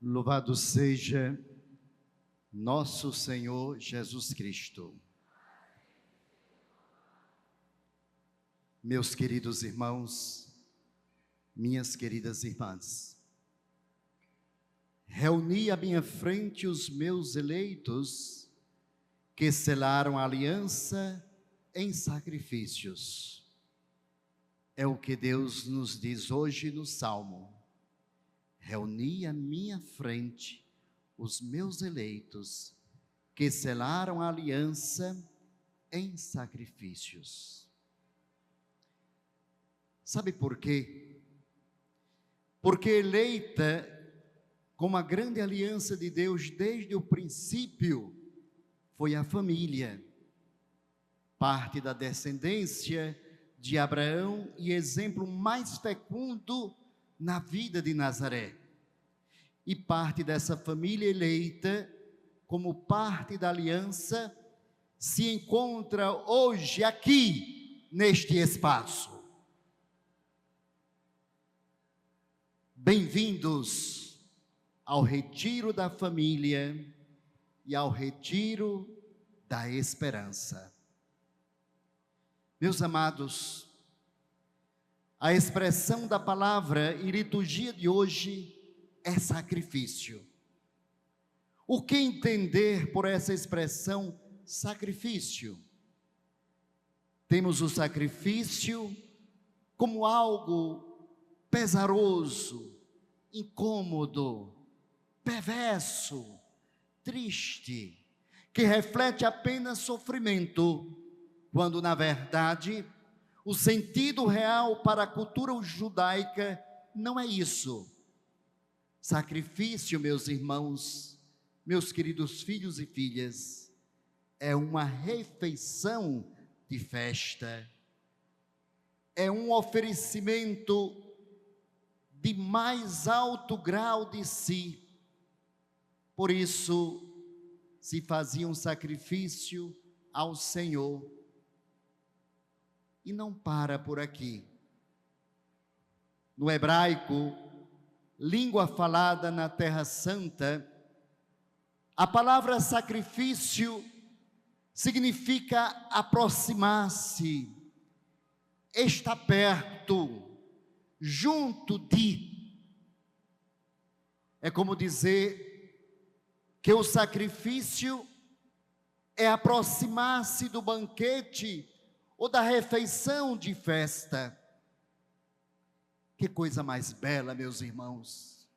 Louvado seja nosso Senhor Jesus Cristo. Meus queridos irmãos, minhas queridas irmãs, reuni à minha frente os meus eleitos que selaram a aliança em sacrifícios. É o que Deus nos diz hoje no Salmo. Reuni à minha frente os meus eleitos que selaram a aliança em sacrifícios. Sabe por quê? Porque eleita como a grande aliança de Deus desde o princípio foi a família, parte da descendência de Abraão e exemplo mais fecundo na vida de Nazaré. E parte dessa família eleita, como parte da aliança, se encontra hoje aqui, neste espaço. Bem-vindos ao retiro da família e ao retiro da esperança. Meus amados, a expressão da palavra e liturgia de hoje é sacrifício. O que entender por essa expressão sacrifício? Temos o sacrifício como algo pesaroso, incômodo, perverso, triste, que reflete apenas sofrimento, quando na verdade o sentido real para a cultura judaica não é isso. Sacrifício, meus irmãos, meus queridos filhos e filhas, é uma refeição de festa, é um oferecimento de mais alto grau de si. Por isso, se fazia um sacrifício ao Senhor. E não para por aqui. No hebraico, língua falada na Terra Santa, a palavra sacrifício significa aproximar-se, estar perto, junto de. É como dizer que o sacrifício é aproximar-se do banquete ou da refeição de festa. Que coisa mais bela, meus irmãos,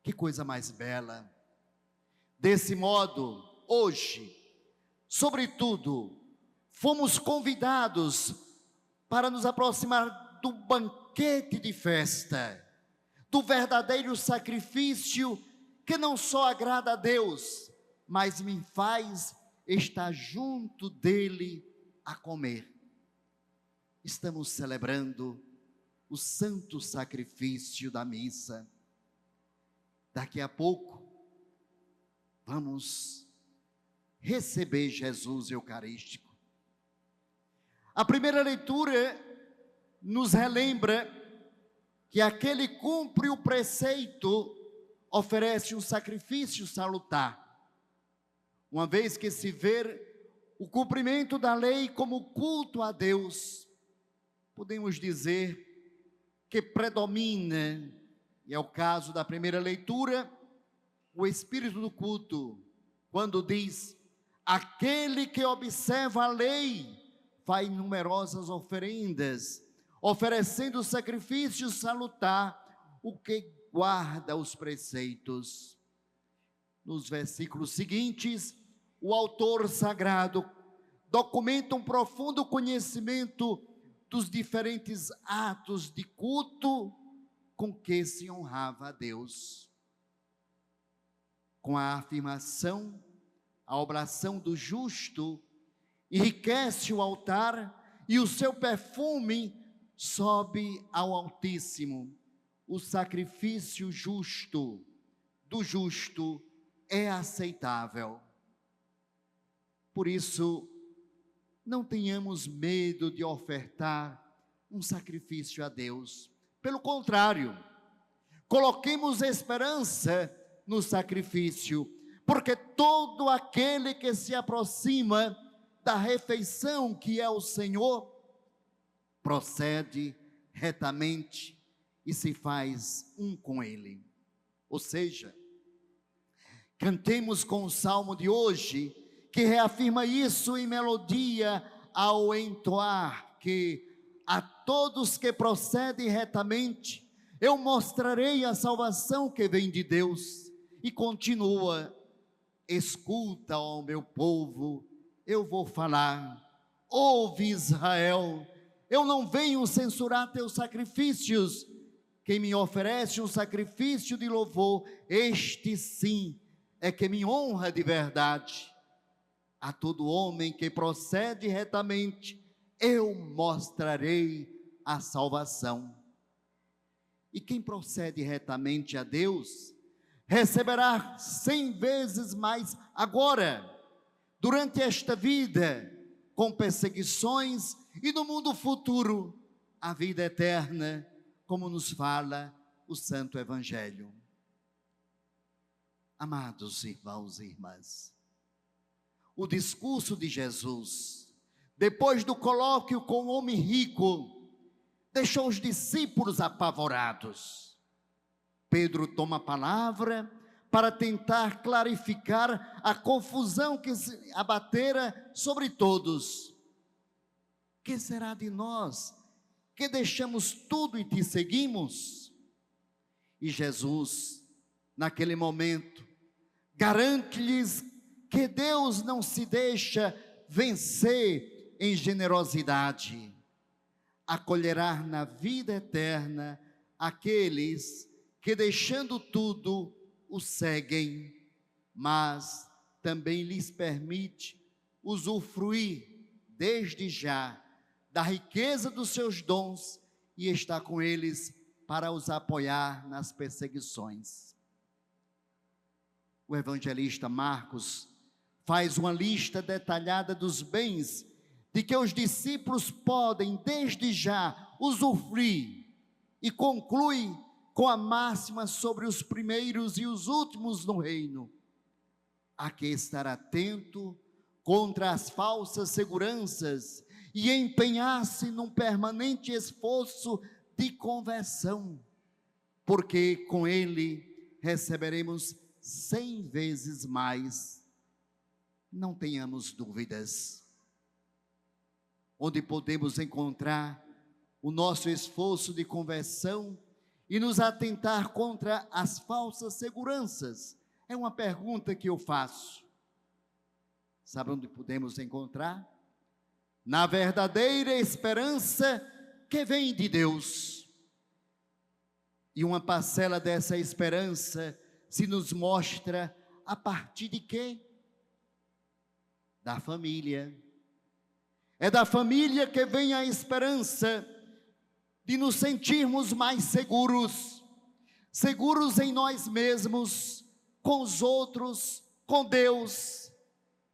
que coisa mais bela. Desse modo, hoje, sobretudo, fomos convidados para nos aproximar do banquete de festa, do verdadeiro sacrifício que não só agrada a Deus, mas me faz estar junto dele a comer. Estamos celebrando o santo sacrifício da missa. Daqui a pouco, vamos receber Jesus Eucarístico. A primeira leitura nos relembra que aquele que cumpre o preceito oferece um sacrifício salutar. Uma vez que se vê o cumprimento da lei como culto a Deus, podemos dizer que predomina, e é o caso da primeira leitura, o espírito do culto, quando diz: aquele que observa a lei faz numerosas oferendas, oferecendo sacrifício salutar, o que guarda os preceitos. Nos versículos seguintes, o autor sagrado documenta um profundo conhecimento dos diferentes atos de culto com que se honrava a Deus. Com a afirmação, a oblação do justo enriquece o altar e o seu perfume sobe ao Altíssimo. O sacrifício justo do justo é aceitável. Por isso, não tenhamos medo de ofertar um sacrifício a Deus. Pelo contrário, coloquemos esperança no sacrifício, porque todo aquele que se aproxima da refeição que é o Senhor, procede retamente e se faz um com Ele. Ou seja, cantemos com o salmo de hoje, que reafirma isso em melodia ao entoar, que a todos que procedem retamente, eu mostrarei a salvação que vem de Deus. E continua: escuta, ó meu povo, eu vou falar. Ouve, Israel, eu não venho censurar teus sacrifícios. Quem me oferece um sacrifício de louvor, este sim é que me honra de verdade. A todo homem que procede retamente, eu mostrarei a salvação. E quem procede retamente a Deus, receberá 100 vezes mais agora, durante esta vida, com perseguições, e no mundo futuro, a vida eterna, como nos fala o Santo Evangelho. Amados irmãos e irmãs, o discurso de Jesus, depois do colóquio com o homem rico, deixou os discípulos apavorados. Pedro toma a palavra para tentar clarificar a confusão que se abatera sobre todos. Que será de nós, que deixamos tudo e te seguimos? E Jesus, naquele momento, garante-lhes que Deus não se deixa vencer em generosidade. Acolherá na vida eterna aqueles que, deixando tudo, o seguem, mas também lhes permite usufruir desde já da riqueza dos seus dons e está com eles para os apoiar nas perseguições. O evangelista Marcos faz uma lista detalhada dos bens de que os discípulos podem desde já usufruir e conclui com a máxima sobre os primeiros e os últimos no reino. Há que estar atento contra as falsas seguranças e empenhar-se num permanente esforço de conversão, porque com ele receberemos 100 vezes mais. Não tenhamos dúvidas. Onde podemos encontrar o nosso esforço de conversão e nos atentar contra as falsas seguranças? É uma pergunta que eu faço. Sabe onde podemos encontrar? Na verdadeira esperança que vem de Deus. E uma parcela dessa esperança se nos mostra a partir de quê? Da família. É da família que vem a esperança de nos sentirmos mais seguros, seguros em nós mesmos, com os outros, com Deus.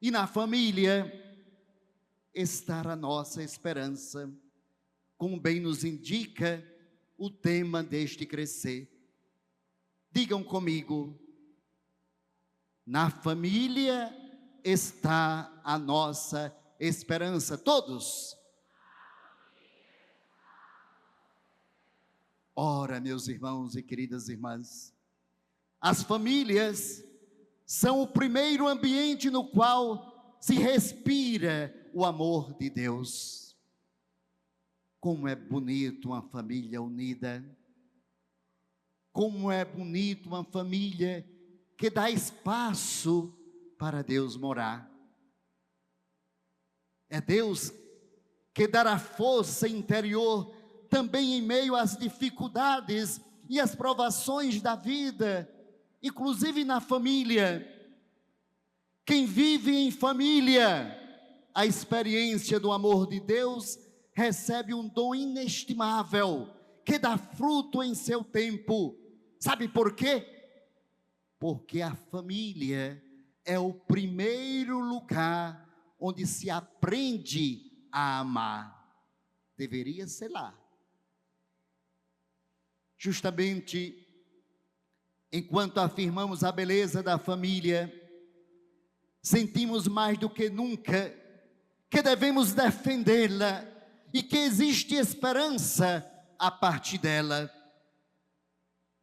E na família está a nossa esperança, como bem nos indica o tema deste crescer. Digam comigo: na família está a nossa esperança. Todos. Ora, meus irmãos e queridas irmãs, as famílias são o primeiro ambiente no qual se respira o amor de Deus. Como é bonito uma família unida. Como é bonito uma família que dá espaço para Deus morar. É Deus que dará força interior também em meio às dificuldades e às provações da vida, inclusive na família. Quem vive em família, a experiência do amor de Deus, recebe um dom inestimável, que dá fruto em seu tempo. Sabe por quê? Porque a família é o primeiro lugar onde se aprende a amar. Deveria ser lá. Justamente Enquanto afirmamos a beleza da família, sentimos mais do que nunca que devemos defendê-la e que existe esperança a partir dela.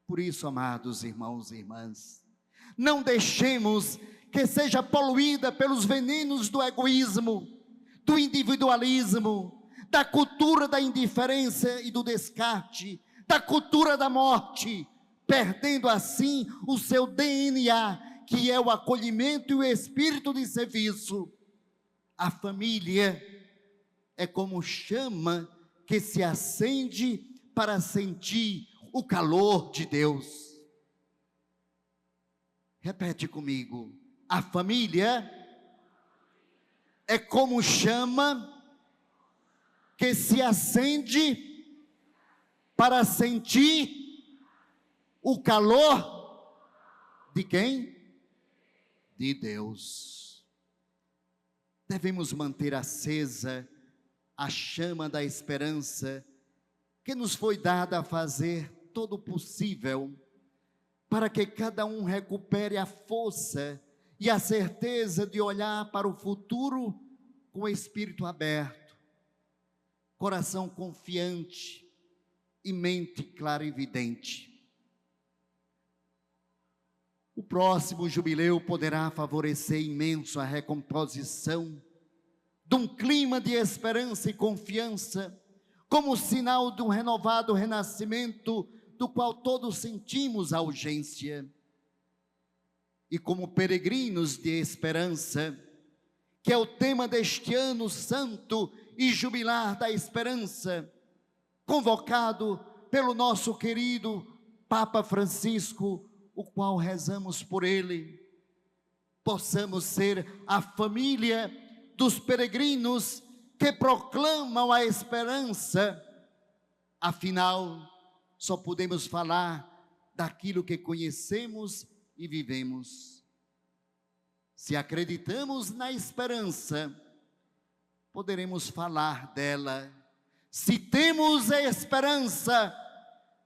Por isso, amados irmãos e irmãs, não deixemos que seja poluída pelos venenos do egoísmo, do individualismo, da cultura da indiferença e do descarte, da cultura da morte, perdendo assim o seu DNA, que é o acolhimento e o espírito de serviço. A família é como chama que se acende para sentir o calor de Deus. Repete comigo: a família é como chama que se acende para sentir o calor de quem? De Deus. Devemos manter acesa a chama da esperança que nos foi dada a fazer todo o possível para que cada um recupere a força e a certeza de olhar para o futuro com o espírito aberto, coração confiante e mente clarividente. O próximo jubileu poderá favorecer imenso a recomposição de um clima de esperança e confiança, como sinal de um renovado renascimento do qual todos sentimos a urgência. E como peregrinos de esperança, que é o tema deste ano santo e jubilar da esperança, convocado pelo nosso querido Papa Francisco, o qual rezamos por ele, possamos ser a família dos peregrinos que proclamam a esperança. Afinal, só podemos falar daquilo que conhecemos e vivemos. Se acreditamos na esperança, poderemos falar dela. Se temos a esperança,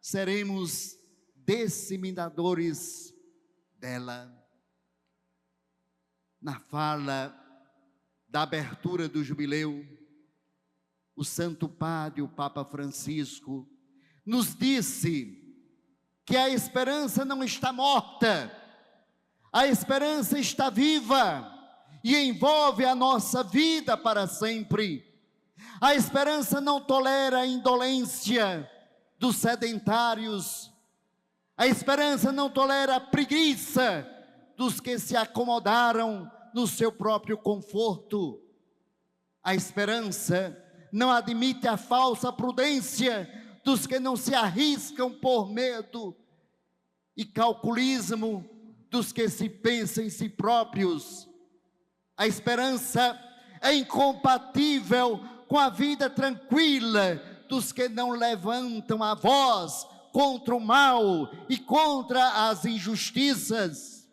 seremos disseminadores dela. Na fala da abertura do jubileu, o Santo Padre, o Papa Francisco, nos disse que a esperança não está morta, a esperança está viva e envolve a nossa vida para sempre. A esperança não tolera a indolência dos sedentários, a esperança não tolera a preguiça dos que se acomodaram no seu próprio conforto. A esperança não admite a falsa prudência dos que não se arriscam por medo e calculismo dos que se pensam em si próprios. A esperança é incompatível com a vida tranquila dos que não levantam a voz contra o mal e contra as injustiças.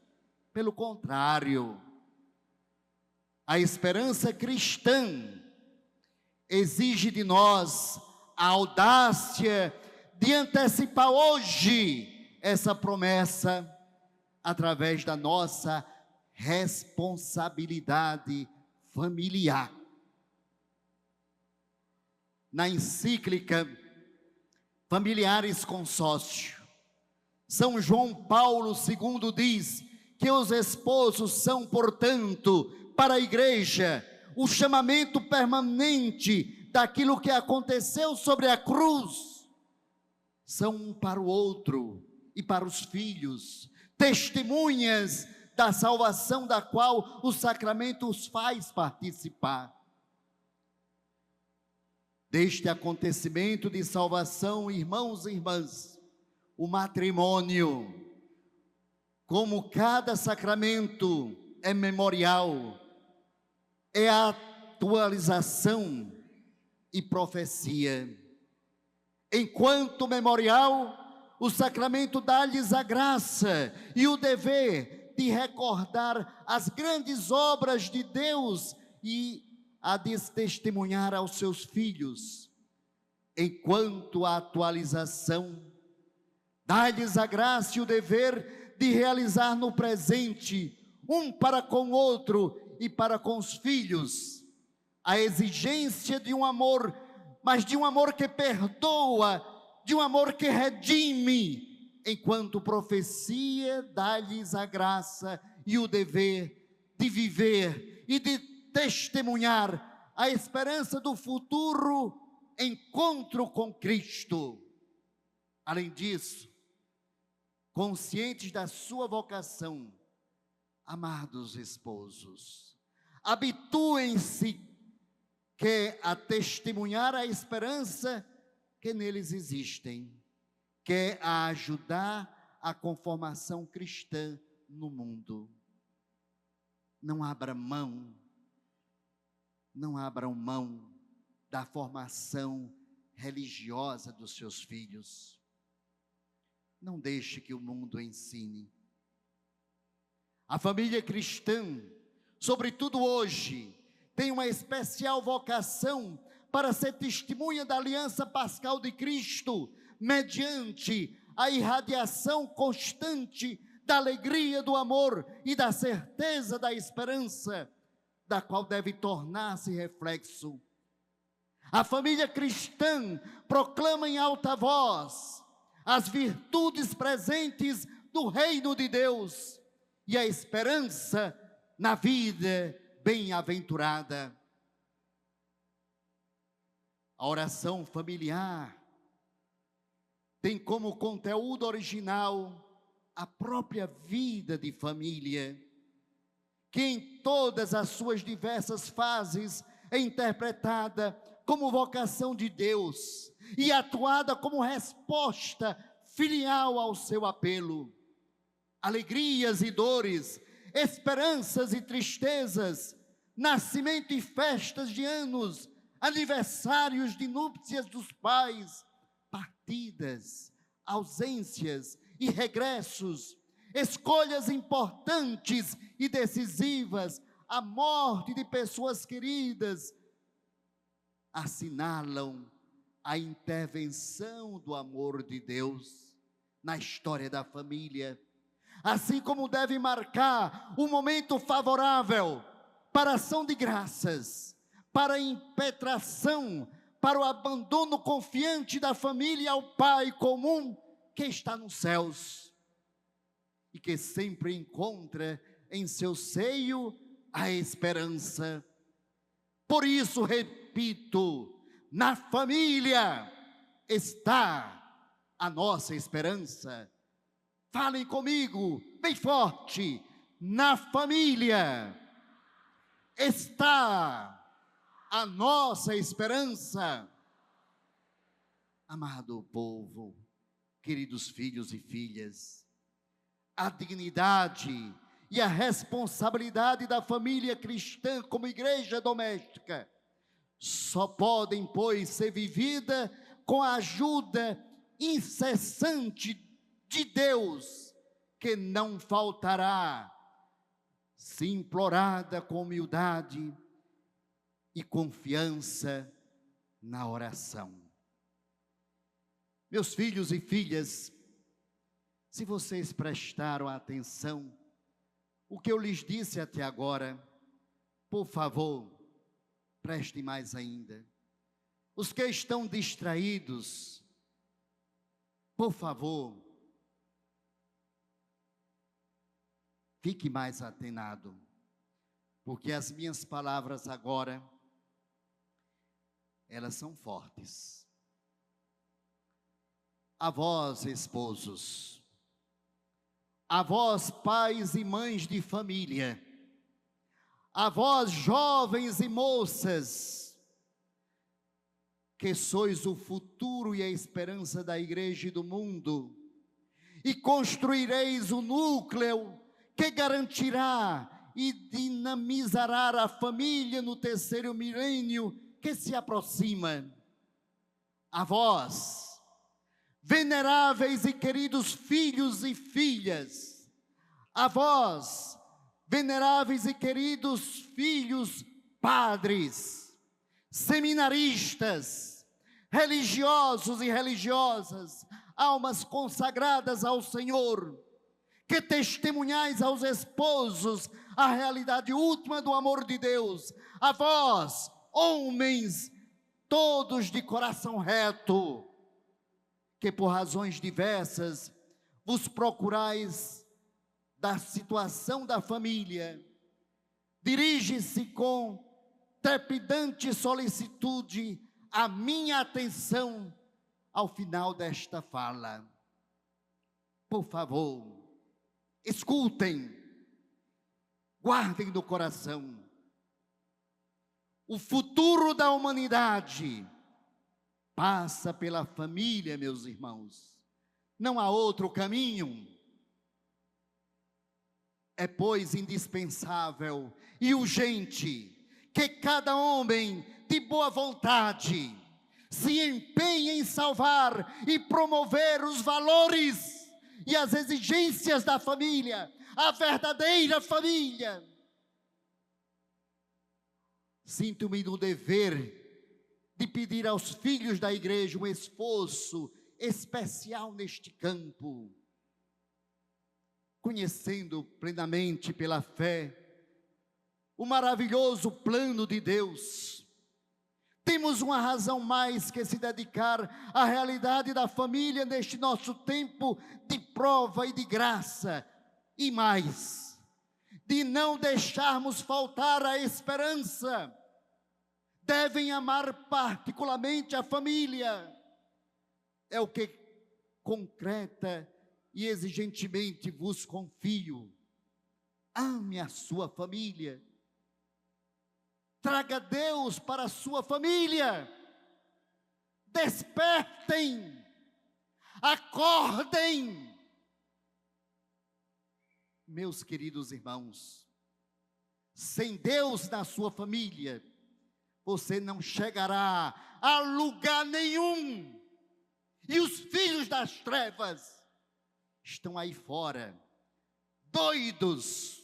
Pelo contrário, a esperança cristã exige de nós a audácia de antecipar hoje essa promessa através da nossa responsabilidade familiar. Na encíclica Familiares Consócio, São João Paulo II diz que os esposos são, portanto, para a igreja, o chamamento permanente daquilo que aconteceu sobre a cruz. São um para o outro e para os filhos, testemunhas da salvação da qual o sacramento os faz participar. Deste acontecimento de salvação, irmãos e irmãs, o matrimônio, como cada sacramento é memorial, é a atualização e profecia. Enquanto memorial, o sacramento dá-lhes a graça e o dever de recordar as grandes obras de Deus e a testemunhar aos seus filhos. Enquanto a atualização dá-lhes a graça e o dever de realizar no presente, um para com o outro e para com os filhos, a exigência de um amor, mas de um amor que perdoa, de um amor que redime, enquanto profecia dá-lhes a graça e o dever de viver e de testemunhar a esperança do futuro encontro com Cristo. Além disso, conscientes da sua vocação, amados esposos, habituem-se a testemunhar a esperança que neles existem, a ajudar a conformação cristã no mundo. Não abram mão da formação religiosa dos seus filhos. Não deixe que o mundo ensine. A família cristã, sobretudo hoje, tem uma especial vocação para ser testemunha da aliança pascal de Cristo, mediante a irradiação constante da alegria do amor e da certeza da esperança, da qual deve tornar-se reflexo. A família cristã proclama em alta voz as virtudes presentes do reino de Deus e a esperança na vida bem-aventurada. A oração familiar tem como conteúdo original a própria vida de família, que em todas as suas diversas fases é interpretada como vocação de Deus e atuada como resposta filial ao seu apelo. Alegrias e dores, esperanças e tristezas, nascimento e festas de anos, aniversários de núpcias dos pais, partidas, ausências e regressos, escolhas importantes e decisivas, a morte de pessoas queridas, assinalam a intervenção do amor de Deus na história da família, assim como deve marcar um momento favorável para a ação de graças, para a impetração, para o abandono confiante da família ao Pai comum que está nos céus e que sempre encontra em seu seio a esperança. Por isso, repito, na família está a nossa esperança. Falem comigo, bem forte, na família está a nossa esperança. Amado povo, queridos filhos e filhas, a dignidade e a responsabilidade da família cristã como igreja doméstica só podem, pois, ser vivida com a ajuda incessante de Deus, que não faltará, se implorada com humildade e confiança na oração. Meus filhos e filhas, se vocês prestaram atenção, o que eu lhes disse até agora, por favor, prestem mais ainda. Os que estão distraídos, por favor, fique mais atenado, porque as minhas palavras agora, elas são fortes. A vós, esposos, a vós, pais e mães de família, a vós, jovens e moças, que sois o futuro e a esperança da igreja e do mundo, e construireis o núcleo que garantirá e dinamizará a família no terceiro milênio que se aproxima. A vós, veneráveis e queridos filhos e filhas, a vós, veneráveis e queridos filhos padres, seminaristas, religiosos e religiosas, almas consagradas ao Senhor, que testemunhais aos esposos a realidade última do amor de Deus, a vós, homens, todos de coração reto, que por razões diversas vos procurais da situação da família, dirige-se com trepidante solicitude a minha atenção ao final desta fala. Por favor, escutem, guardem no coração. O futuro da humanidade passa pela família, meus irmãos. Não há outro caminho. É, pois, indispensável e urgente que cada homem de boa vontade se empenhe em salvar e promover os valores e as exigências da família, a verdadeira família. Sinto-me no dever de pedir aos filhos da igreja um esforço especial neste campo, conhecendo plenamente pela fé o maravilhoso plano de Deus. Temos uma razão mais que se dedicar à realidade da família neste nosso tempo de prova e de graça, e mais, de não deixarmos faltar a esperança. Devem amar particularmente a família. É o que concreta e exigentemente vos confio. Ame a sua família. Traga Deus para a sua família. Despertem. Acordem. Meus queridos irmãos, sem Deus na sua família, você não chegará a lugar nenhum. E os filhos das trevas estão aí fora, doidos,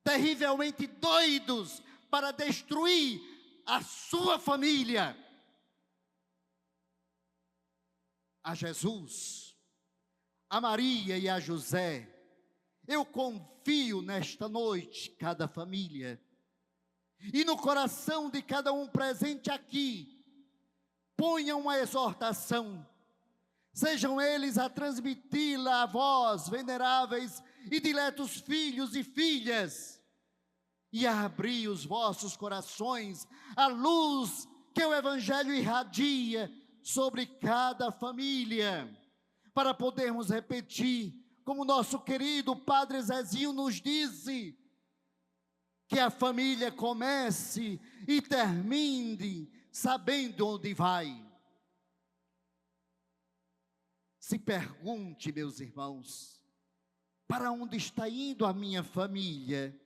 terrivelmente doidos, para destruir a sua família. A Jesus, a Maria e a José, eu confio nesta noite cada família, e no coração de cada um presente aqui, ponham uma exortação, sejam eles a transmiti-la a vós, veneráveis e diletos filhos e filhas, e a abrir os vossos corações à luz que o Evangelho irradia sobre cada família, para podermos repetir, como nosso querido Padre Zezinho nos disse, que a família comece e termine sabendo onde vai. Se pergunte, meus irmãos, para onde está indo a minha família?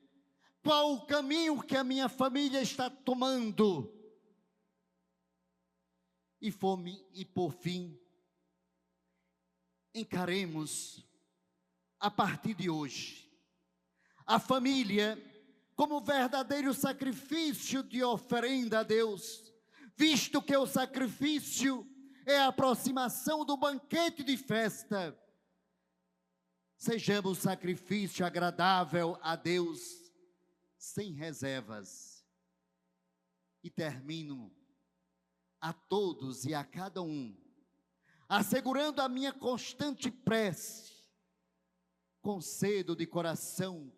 Qual o caminho que a minha família está tomando? E por fim, encaremos, a partir de hoje, a família como verdadeiro sacrifício de oferenda a Deus, visto que o sacrifício é a aproximação do banquete de festa. Sejamos sacrifício agradável a Deus, sem reservas. E termino a todos e a cada um, assegurando a minha constante prece, concedo de coração,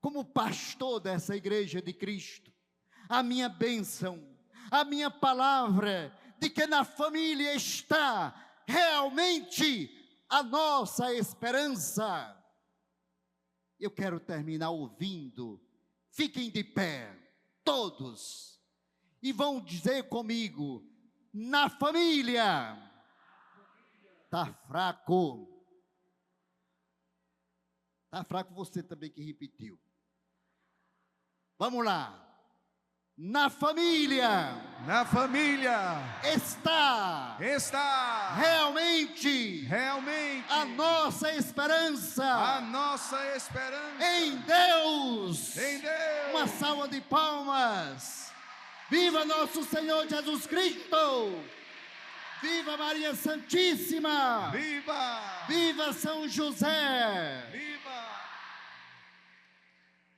como pastor dessa igreja de Cristo, a minha bênção, a minha palavra, de que na família está realmente a nossa esperança. Eu quero terminar ouvindo, fiquem de pé, todos, e vão dizer comigo, na família, está fraco. Está fraco você também que repetiu. Vamos lá. Na família. Na família. Está realmente a nossa esperança. A nossa esperança. Em Deus. Em Deus. Uma salva de palmas. Viva nosso Senhor Jesus Cristo. Viva Maria Santíssima. Viva. Viva São José. Viva.